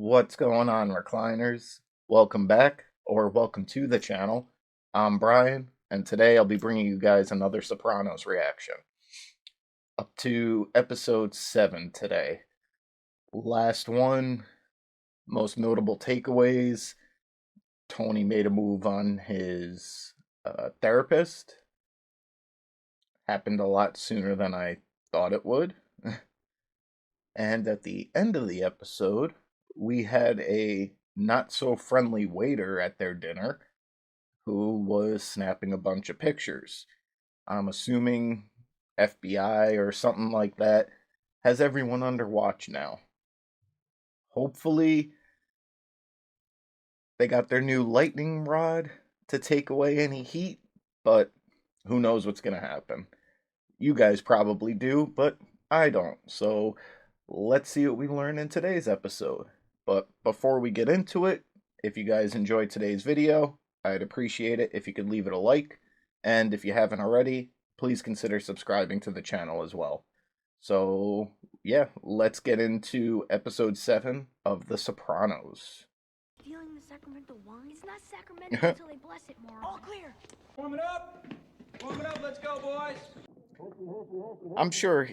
What's going on, recliners? Welcome back, or welcome to the channel. I'm Brian, and today I'll be bringing you guys another Sopranos reaction. Up to episode 7 today. Last one, most notable takeaways. Tony made a move on his therapist. Happened a lot sooner than I thought it would. And at the end of the episode, we had a not so friendly waiter at their dinner who was snapping a bunch of pictures. I'm assuming FBI or something like that has everyone under watch now. Hopefully, they got their new lightning rod to take away any heat, but who knows what's going to happen. You guys probably do, but I don't. So let's see what we learn in today's episode. But before we get into it, if you guys enjoyed today's video, I'd appreciate it if you could leave it a like. And if you haven't already, please consider subscribing to the channel as well. So, yeah, let's get into episode 7 of The Sopranos. Feeling the sacramental wine? It's not sacramental until they bless it more. All clear. Warm it up. Warm it up. Let's go, boys. I'm sure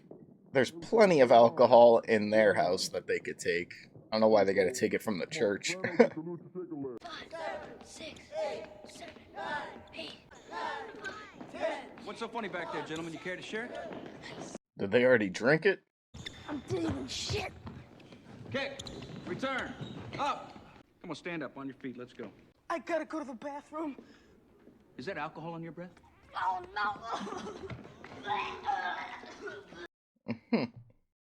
there's plenty of alcohol in their house that they could take. I don't know why they gotta take it from the church. 5, 7, 6, 8, 7, 9, 8, 9, 10. What's so funny back there, gentlemen? You care to share? Did they already drink it? I'm doing shit. Kick. Return. Up. Come on, stand up on your feet. Let's go. I gotta go to the bathroom. Is that alcohol on your breath? Oh, no.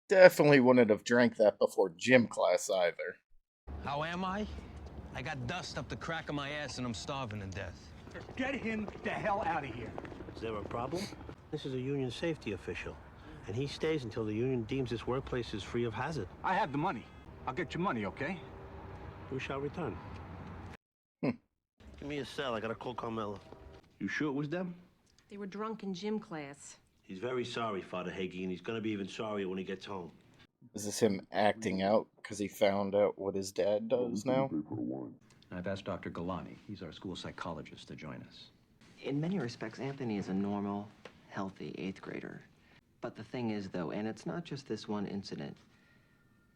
Definitely wouldn't have drank that before gym class either. How am I? I got dust up the crack of my ass and I'm starving to death. Get him the hell out of here. Is there a problem? This is a union safety official, and he stays until the union deems this workplace is free of hazard. I have the money. I'll get your money, okay? We shall return. Give me a cell. I gotta call Carmela. You sure it was them? They were drunk in gym class. He's very sorry, Father Hagee, and he's gonna be even sorrier when he gets home. Is this him acting out because he found out what his dad does now? I've asked Dr. Galani. He's our school psychologist to join us. In many respects, Anthony is a normal, healthy 8th grader. But the thing is, though, and it's not just this one incident,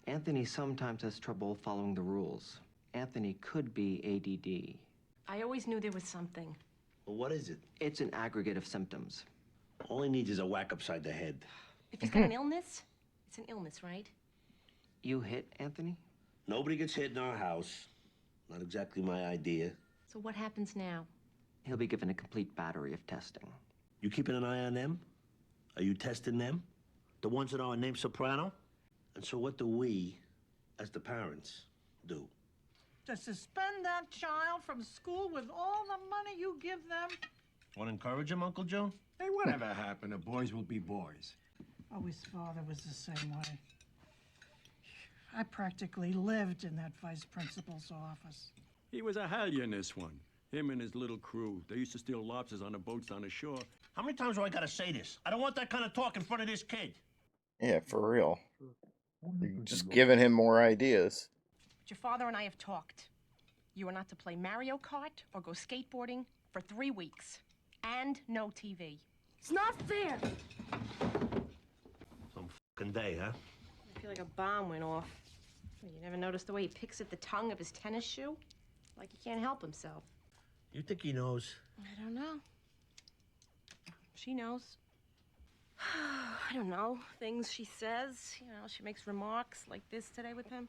Anthony sometimes has trouble following the rules. Anthony could be ADD. I always knew there was something. Well, what is it? It's an aggregate of symptoms. All he needs is a whack upside the head. If he's got an illness, it's an illness, right? You hit Anthony? Nobody gets hit in our house. Not exactly my idea. So what happens now? He'll be given a complete battery of testing. You keeping an eye on them? Are you testing them? The ones that are named Soprano? And so what do we, as the parents, do? To suspend that child from school with all the money you give them? Want to encourage him, Uncle Joe? Hey, whatever happened to boys will be boys? Oh, his father was the same way. I practically lived in that vice principal's office. He was a hellion, this one. Him and his little crew. They used to steal lobsters on the boats on the shore. How many times do I gotta say this? I don't want that kind of talk in front of this kid. Yeah, for real. You're just giving him more ideas. But your father and I have talked. You are not to play Mario Kart or go skateboarding for 3 weeks. And no TV. It's not fair. Some fucking day, huh? I feel like a bomb went off. You never noticed the way he picks at the tongue of his tennis shoe? Like he can't help himself. You think he knows? I don't know. She knows. I don't know. Things she says. You know, she makes remarks like this today with him.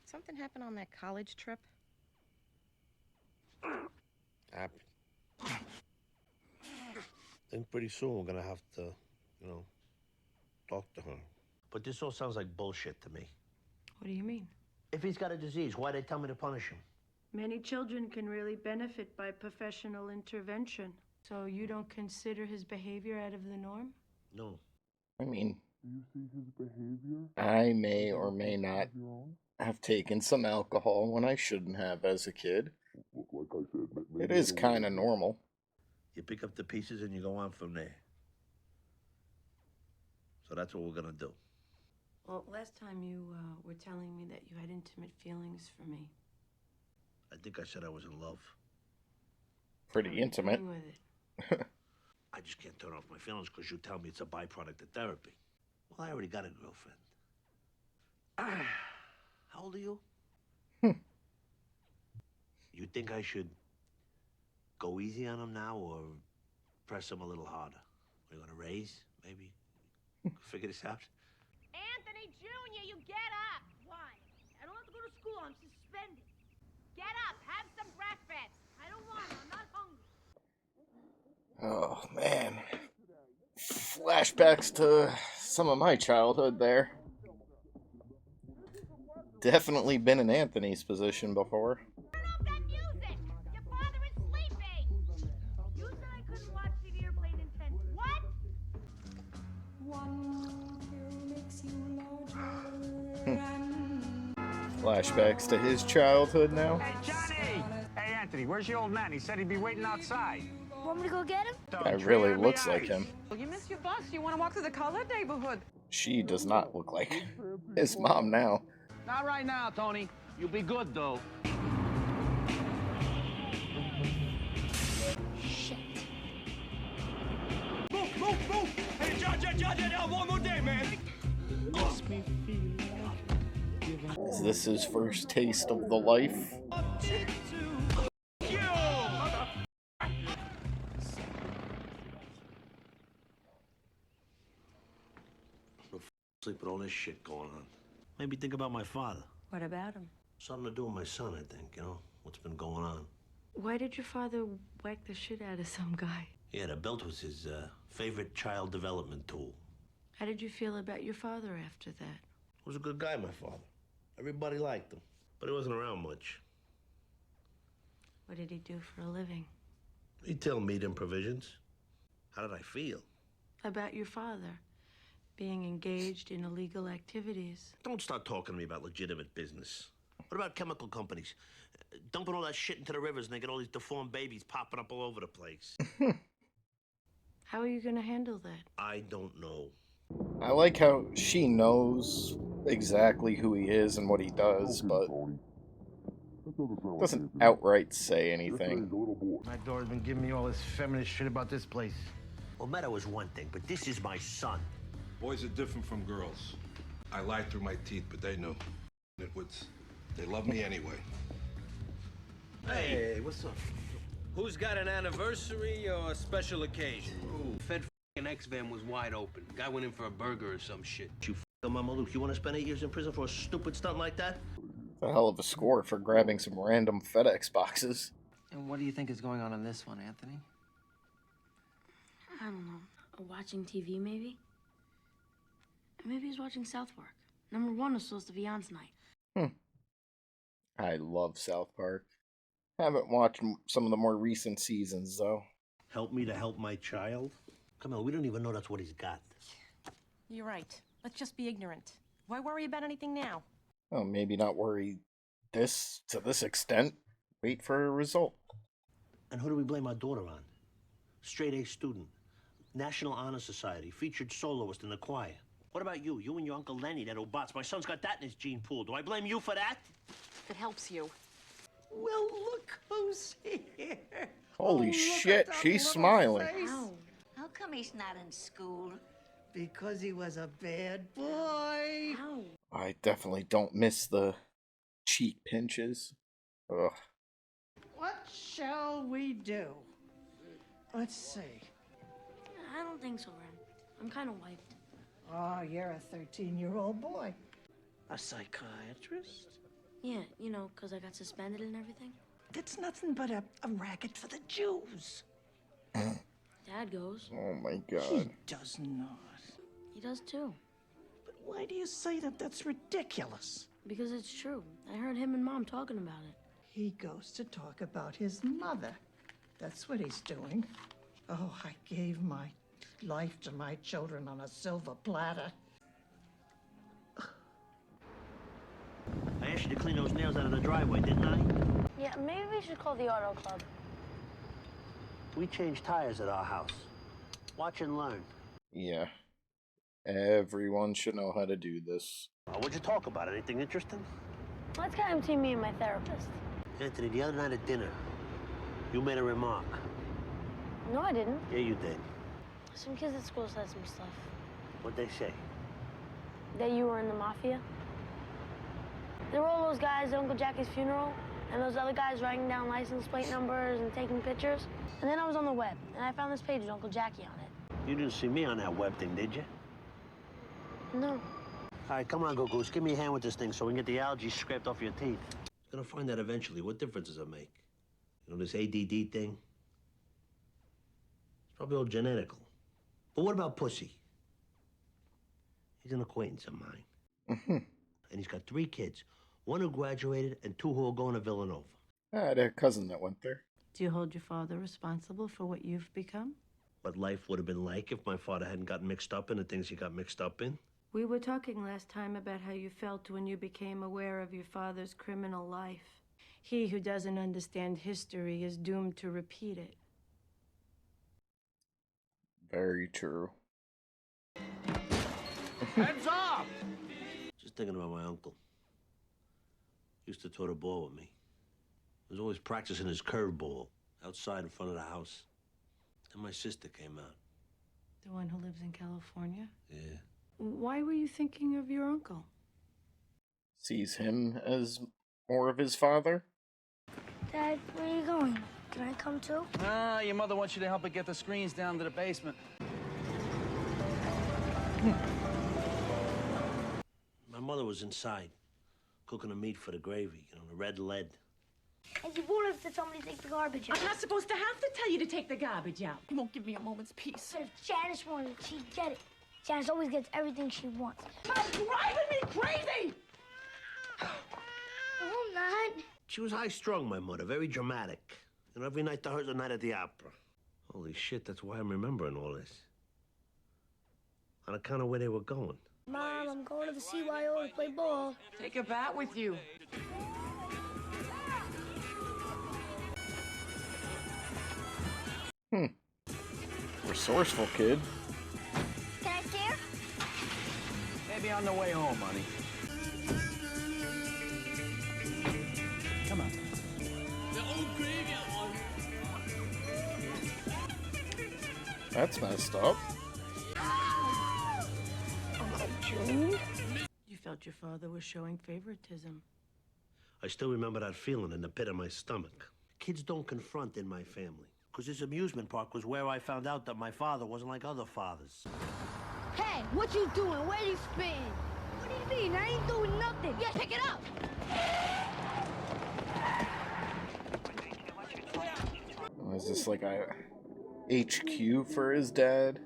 Something happened on that college trip. Happened. I think pretty soon we're gonna have to, talk to her. But this all sounds like bullshit to me. What do you mean? If he's got a disease, why'd they tell me to punish him? Many children can really benefit by professional intervention. So you don't consider his behavior out of the norm? No. I mean, I may or may not have taken some alcohol when I shouldn't have as a kid. It is kind of normal. You pick up the pieces and you go on from there. So that's what we're gonna do. Well, last time you were telling me that you had intimate feelings for me. I think I said I was in love. Pretty intimate. Doing with it. I just can't turn off my feelings because you tell me it's a byproduct of therapy. Well, I already got a girlfriend. How old are you? You think I should go easy on him now or press him a little harder? Are you gonna raise, maybe? Figure this out? Anthony Jr., you get up! Why? I don't have to go to school. I'm suspended. Get up, have some breakfast. I don't want to. I'm not hungry. Oh, man. Flashbacks to some of my childhood there. Definitely been in Anthony's position before. Turn off that music! Your father is sleeping! You said I couldn't watch TV or play Nintendo. What? Flashbacks to his childhood now. Hey, Johnny! Hey, Anthony, where's your old man? He said he'd be waiting outside. Want me to go get him? Guy really looks like him. Well, you missed your bus. You want to walk through the colored neighborhood? She does not look like his mom now. Not right now, Tony. You'll be good, though. Shit. Move! Hey, John, one more day, man. Is this his first taste of the life? Sleep with all this shit going on. Maybe think about my father. What about him? Something to do with my son, I think, you know? What's been going on. Why did your father whack the shit out of some guy? Yeah, the belt was his favorite child development tool. How did you feel about your father after that? He was a good guy, my father. Everybody liked him, but he wasn't around much. What did he do for a living? Retail meat and provisions. How did I feel? About your father being engaged in illegal activities. Don't start talking to me about legitimate business. What about chemical companies? Dumping all that shit into the rivers and they get all these deformed babies popping up all over the place. How are you going to handle that? I don't know. I like how she knows exactly who he is and what he does, but doesn't outright say anything. My daughter's been giving me all this feminist shit about this place. Well, Meadow is one thing, but this is my son. Boys are different from girls. I lied through my teeth, but they knew. They love me anyway. Hey, what's up? Who's got an anniversary or a special occasion? Ooh, Fed f***ing X-Van was wide open. Guy went in for a burger or some shit. You f***ing Mama Luke, you want to spend 8 years in prison for a stupid stunt like that? A hell of a score for grabbing some random FedEx boxes. And what do you think is going on in this one, Anthony? I don't know. Watching TV, maybe? Maybe he's watching South Park. Number 1 was supposed to be on tonight. I love South Park. Haven't watched some of the more recent seasons, though. Help me to help my child? Come on, we don't even know that's what he's got. You're right. Let's just be ignorant. Why worry about anything now? Oh, maybe not worry to this extent. Wait for a result. And who do we blame our daughter on? Straight A student. National Honor Society. Featured soloist in the choir. What about you? You and your Uncle Lenny, that old bots. My son's got that in his gene pool. Do I blame you for that? If it helps you. Well, look who's here. Holy shit, she's smiling. How come he's not in school? Because he was a bad boy. I definitely don't miss the cheek pinches. Ugh. What shall we do? Let's see. I don't think so, Ren. I'm kind of wiped. Oh, you're a 13-year-old boy. A psychiatrist? Yeah, you know, because I got suspended and everything. That's nothing but a racket for the Jews. Dad goes. Oh my god. He does not. He does too. But why do you say that? That's ridiculous. Because it's true. I heard him and Mom talking about it. He goes to talk about his mother. That's what he's doing. Oh, I gave my life to my children on a silver platter. I asked you to clean those nails out of the driveway, didn't I? Yeah, maybe we should call the auto club. We change tires at our house. Watch and learn. Yeah. Everyone should know how to do this. What'd you talk about? Anything interesting? Let's get him to me and my therapist. Anthony, the other night at dinner, you made a remark. No, I didn't. Yeah, you did. Some kids at school said some stuff. What'd they say? That you were in the mafia. There were all those guys at Uncle Jackie's funeral, and those other guys writing down license plate numbers and taking pictures. And then I was on the web, and I found this page with Uncle Jackie on it. You didn't see me on that web thing, did you? No. All right, come on, Go Goose. Give me a hand with this thing so we can get the algae scraped off your teeth. Gonna find out eventually. What difference does it make? You know, this ADD thing? It's probably all genetical. But what about Pussy? He's an acquaintance of mine. And he's got 3 kids. 1 who graduated and 2 who are going to Villanova. I had a cousin that went there. Do you hold your father responsible for what you've become? What life would have been like if my father hadn't gotten mixed up in the things he got mixed up in. We were talking last time about how you felt when you became aware of your father's criminal life. He who doesn't understand history is doomed to repeat it. Very true. Heads up! Just thinking about my uncle. Used to throw the ball with me. He was always practicing his curveball outside in front of the house. Then my sister came out. The one who lives in California? Yeah. Why were you thinking of your uncle? Sees him as more of his father? Dad, where are you going? Can I come too? Your mother wants you to help her get the screens down to the basement. My mother was inside, cooking the meat for the gravy, you know, the red lead. And you won't have to tell me to take the garbage out. I'm not supposed to have to tell you to take the garbage out. You won't give me a moment's peace. But if Janice wanted, she'd get it. Janice always gets everything she wants. You're driving me crazy! No, I'm not. She was high-strung, my mother, very dramatic. And every night to her was a night at the opera. Holy shit, that's why I'm remembering all this. On account of where they were going. Mom, I'm going to the CYO to play ball. Take a bat with you. Resourceful kid. Can I stare? Maybe on the way home, honey. Come on. That's messed up. Uncle June? You felt your father was showing favoritism. I still remember that feeling in the pit of my stomach. Kids don't confront in my family. Because this amusement park was where I found out that my father wasn't like other fathers. Hey, what you doing? Where you spin? What do you mean? I ain't doing nothing. Yeah, pick it up. Is this like a HQ for his dad?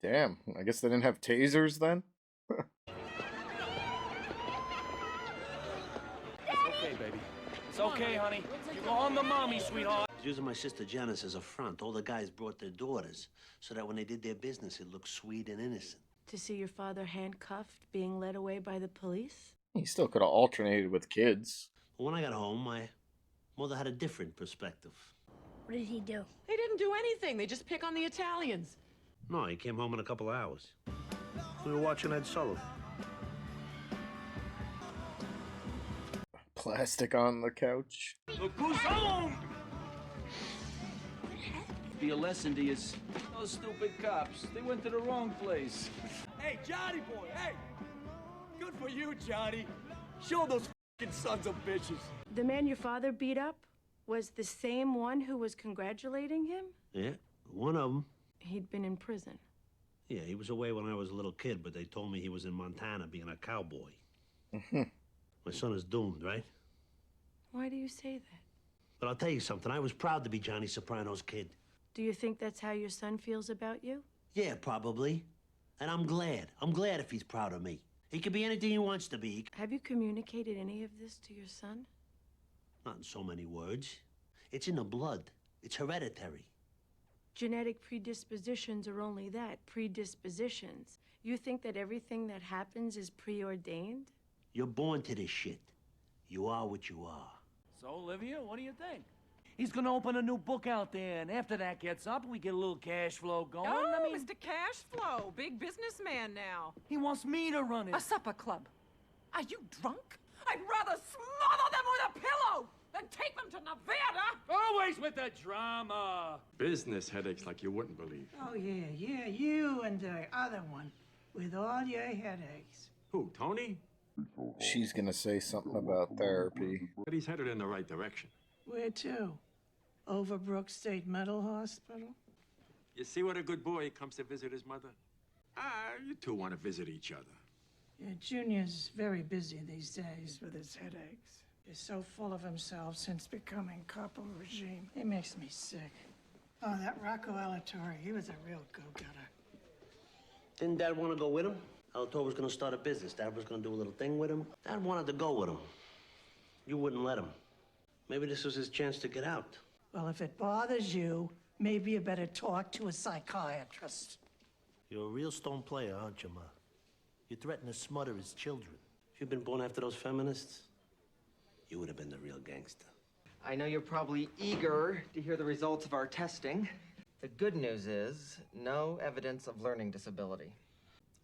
Damn, I guess they didn't have tasers then? Okay, baby. It's okay, honey. You go home to mommy, sweetheart. I was using my sister Janice as a front. All the guys brought their daughters so that when they did their business, it looked sweet and innocent. To see your father handcuffed, being led away by the police? He still could have alternated with kids. But when I got home, my mother had a different perspective. What did he do? They didn't do anything. They just pick on the Italians. No, he came home in a couple of hours. We were watching Ed Sullivan. Plastic on the couch. Look who's home! Be a lesson to you. Those stupid cops. They went to the wrong place. Hey, Johnny boy, hey! Good for you, Johnny. Show those f***ing sons of bitches. The man your father beat up was the same one who was congratulating him? Yeah, one of them. He'd been in prison. Yeah, he was away when I was a little kid, but they told me he was in Montana being a cowboy. My son is doomed, right? Why do you say that? But I'll tell you something. I was proud to be Johnny Soprano's kid. Do you think that's how your son feels about you? Yeah, probably. And I'm glad. I'm glad if he's proud of me. He can be anything he wants to be. Have you communicated any of this to your son? Not in so many words. It's in the blood. It's hereditary. Genetic predispositions are only that, predispositions. You think that everything that happens is preordained? You're born to this shit. You are what you are. So, Olivia, what do you think? He's gonna open a new book out there, and after that gets up, we get a little cash flow going. Oh, Mr. Cash Flow, big businessman now. He wants me to run it. A supper club. Are you drunk? I'd rather smother them with a pillow than take them to Nevada. Always with the drama. Business headaches like you wouldn't believe. Oh, yeah, you and the other one with all your headaches. Who, Tony? She's gonna say something about therapy. But he's headed in the right direction. Where to? Overbrook State Mental Hospital? You see what a good boy comes to visit his mother? You two want to visit each other. Yeah, Junior's very busy these days with his headaches. He's so full of himself since becoming capo regime. He makes me sick. Oh, that Rocco Alatorre, he was a real go-getter. Didn't Dad want to go with him? Alatorre was going to start a business. Dad was going to do a little thing with him. Dad wanted to go with him. You wouldn't let him. Maybe this was his chance to get out. Well, if it bothers you, maybe you better talk to a psychiatrist. You're a real stone player, aren't you, Ma? You threaten to smother his children. If you'd been born after those feminists, you would have been the real gangster. I know you're probably eager to hear the results of our testing. The good news is no evidence of learning disability.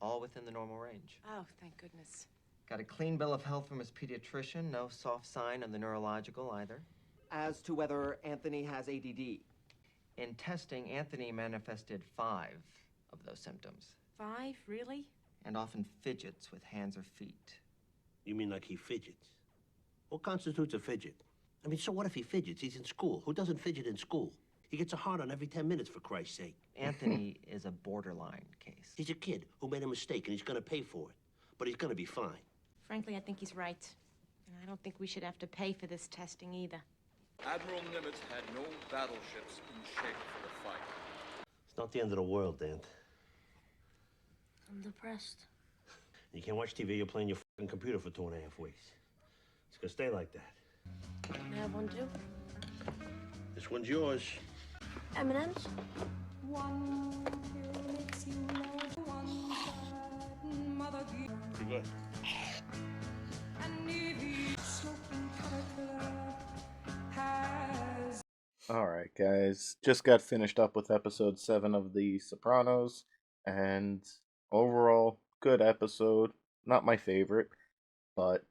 All within the normal range. Oh, thank goodness. Got a clean bill of health from his pediatrician. No soft sign on the neurological either. As to whether Anthony has ADD, in testing, Anthony manifested 5 of those symptoms. 5, really? And often fidgets with hands or feet. You mean like he fidgets? What constitutes a fidget? I mean, so what if he fidgets? He's in school. Who doesn't fidget in school? He gets a hard-on every 10 minutes, for Christ's sake. Anthony is a borderline case. He's a kid who made a mistake, and he's gonna pay for it. But he's gonna be fine. Frankly, I think he's right. And I don't think we should have to pay for this testing either. Admiral Nimitz had no battleships in shape for the fight. It's not the end of the world, Dan. I'm depressed. You can't watch TV, you're playing your fucking computer for 2.5 weeks. It's gonna stay like that. Can I have one too? This one's yours. M&M's? Be good. Alright, guys. Just got finished up with episode 7 of The Sopranos, and overall, good episode. Not my favorite, but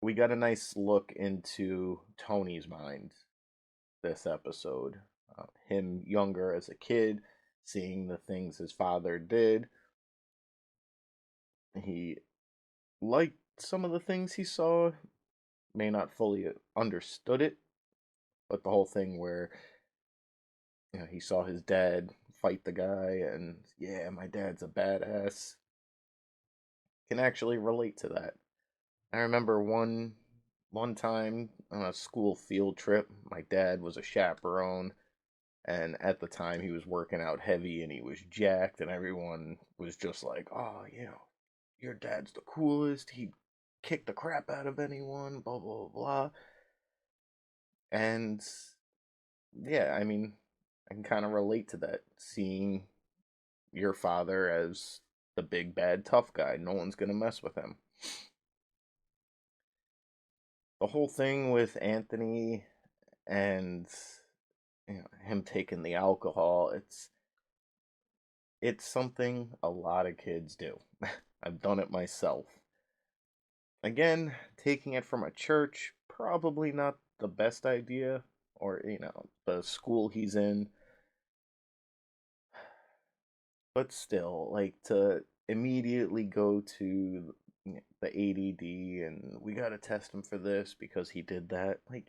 we got a nice look into Tony's mind this episode. Him younger as a kid, seeing the things his father did. He liked some of the things he saw, may not fully understood it, but the whole thing where he saw his dad fight the guy and, yeah, my dad's a badass, can actually relate to that. I remember one time on a school field trip, my dad was a chaperone, and at the time he was working out heavy and he was jacked, and everyone was just like, oh, your dad's the coolest, he'd kick the crap out of anyone, blah, blah, blah. And yeah, I mean, I can kind of relate to that, seeing your father as the big bad tough guy. No one's gonna mess with him. The whole thing with Anthony and him taking the alcohol, it's something a lot of kids do. I've done it myself. Again, taking it from a church, probably not the best idea, or the school he's in. But still, like, to immediately go to the ADD and we gotta test him for this because he did that. Like,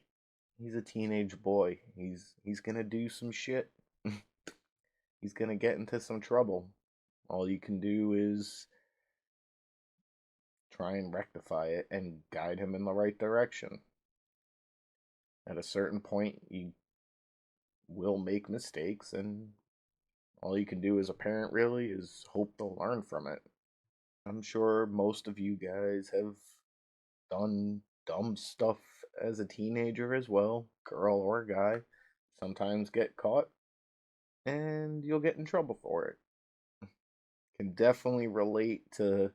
he's a teenage boy. He's gonna do some shit. He's gonna get into some trouble. All you can do is try and rectify it and guide him in the right direction. At a certain point, you will make mistakes, and all you can do as a parent really is hope they'll learn from it. I'm sure most of you guys have done dumb stuff as a teenager as well, girl or guy. Sometimes get caught, and you'll get in trouble for it. Can definitely relate to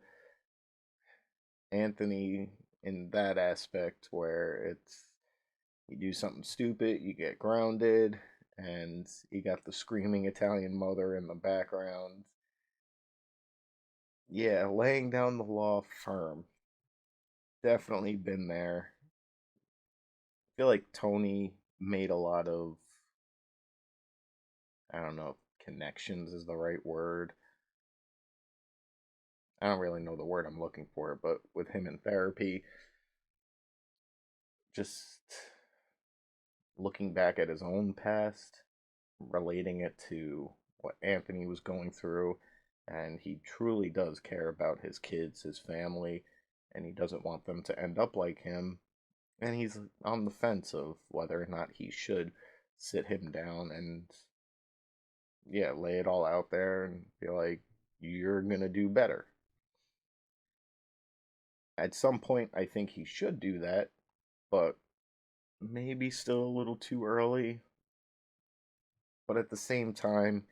Anthony in that aspect where You do something stupid, you get grounded, and you got the screaming Italian mother in the background. Yeah, laying down the law firm. Definitely been there. I feel like Tony made a lot of, I don't know if connections is the right word. I don't really know the word I'm looking for, but with him in therapy, just looking back at his own past, relating it to what Anthony was going through, and he truly does care about his kids, his family, and he doesn't want them to end up like him. And he's on the fence of whether or not he should sit him down and, yeah, lay it all out there and be like, you're gonna do better. At some point, I think he should do that, but maybe still a little too early. But at the same time,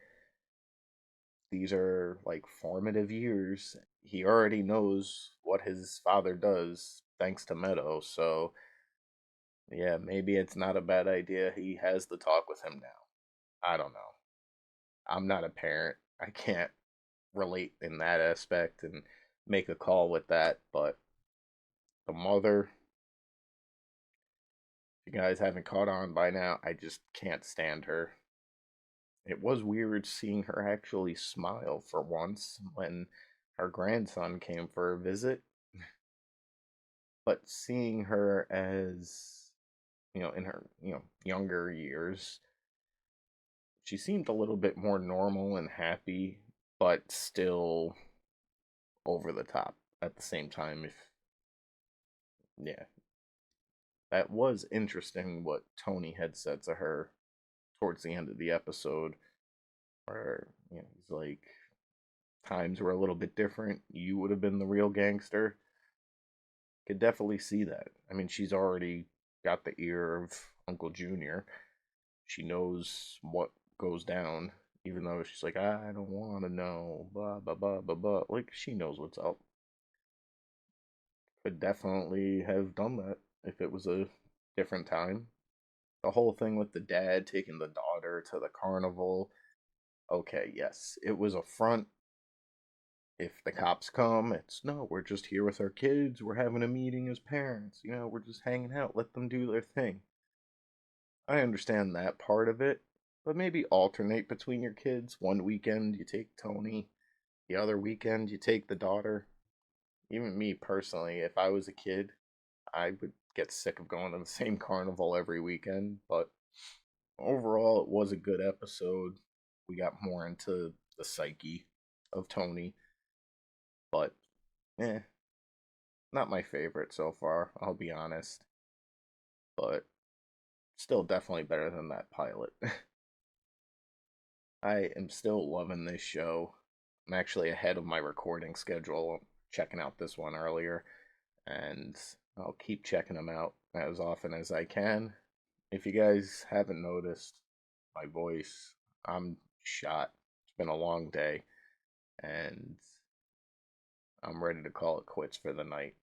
these are like formative years. He already knows what his father does thanks to Meadow, so yeah, maybe it's not a bad idea he has the talk with him now. I don't know. I'm not a parent. I can't relate in that aspect and make a call with that, but the mother, if you guys haven't caught on by now, I just can't stand her. It was weird seeing her actually smile for once when her grandson came for a visit, but seeing her as, in her, younger years, she seemed a little bit more normal and happy, but still over the top at the same time. If, yeah, that was interesting what Tony had said to her towards the end of the episode, where, he's like, times were a little bit different. You would have been the real gangster. Could definitely see that. I mean, she's already got the ear of Uncle Junior. She knows what goes down, even though she's like, I don't want to know, blah, blah, blah, blah, blah. Like, she knows what's up. Could definitely have done that if it was a different time. The whole thing with the dad taking the daughter to the carnival. Okay, yes, it was a front. If the cops come, it's no, we're just here with our kids. We're having a meeting as parents. We're just hanging out. Let them do their thing. I understand that part of it, but maybe alternate between your kids. One weekend you take Tony, the other weekend you take the daughter. Even me personally, if I was a kid, I would get sick of going to the same carnival every weekend, but overall, it was a good episode. We got more into the psyche of Tony, but not my favorite so far, I'll be honest. But still definitely better than that pilot. I am still loving this show. I'm actually ahead of my recording schedule, checking out this one earlier, and I'll keep checking them out as often as I can. If you guys haven't noticed my voice, I'm shot. It's been a long day, and I'm ready to call it quits for the night.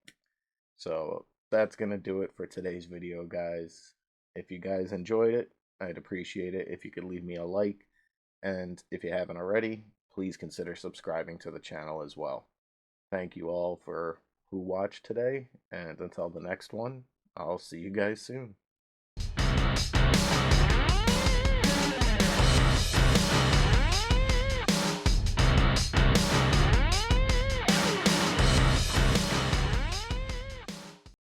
So that's going to do it for today's video, guys. If you guys enjoyed it, I'd appreciate it if you could leave me a like. And if you haven't already, please consider subscribing to the channel as well. Thank you all for who watched today, and until the next one, I'll see you guys soon.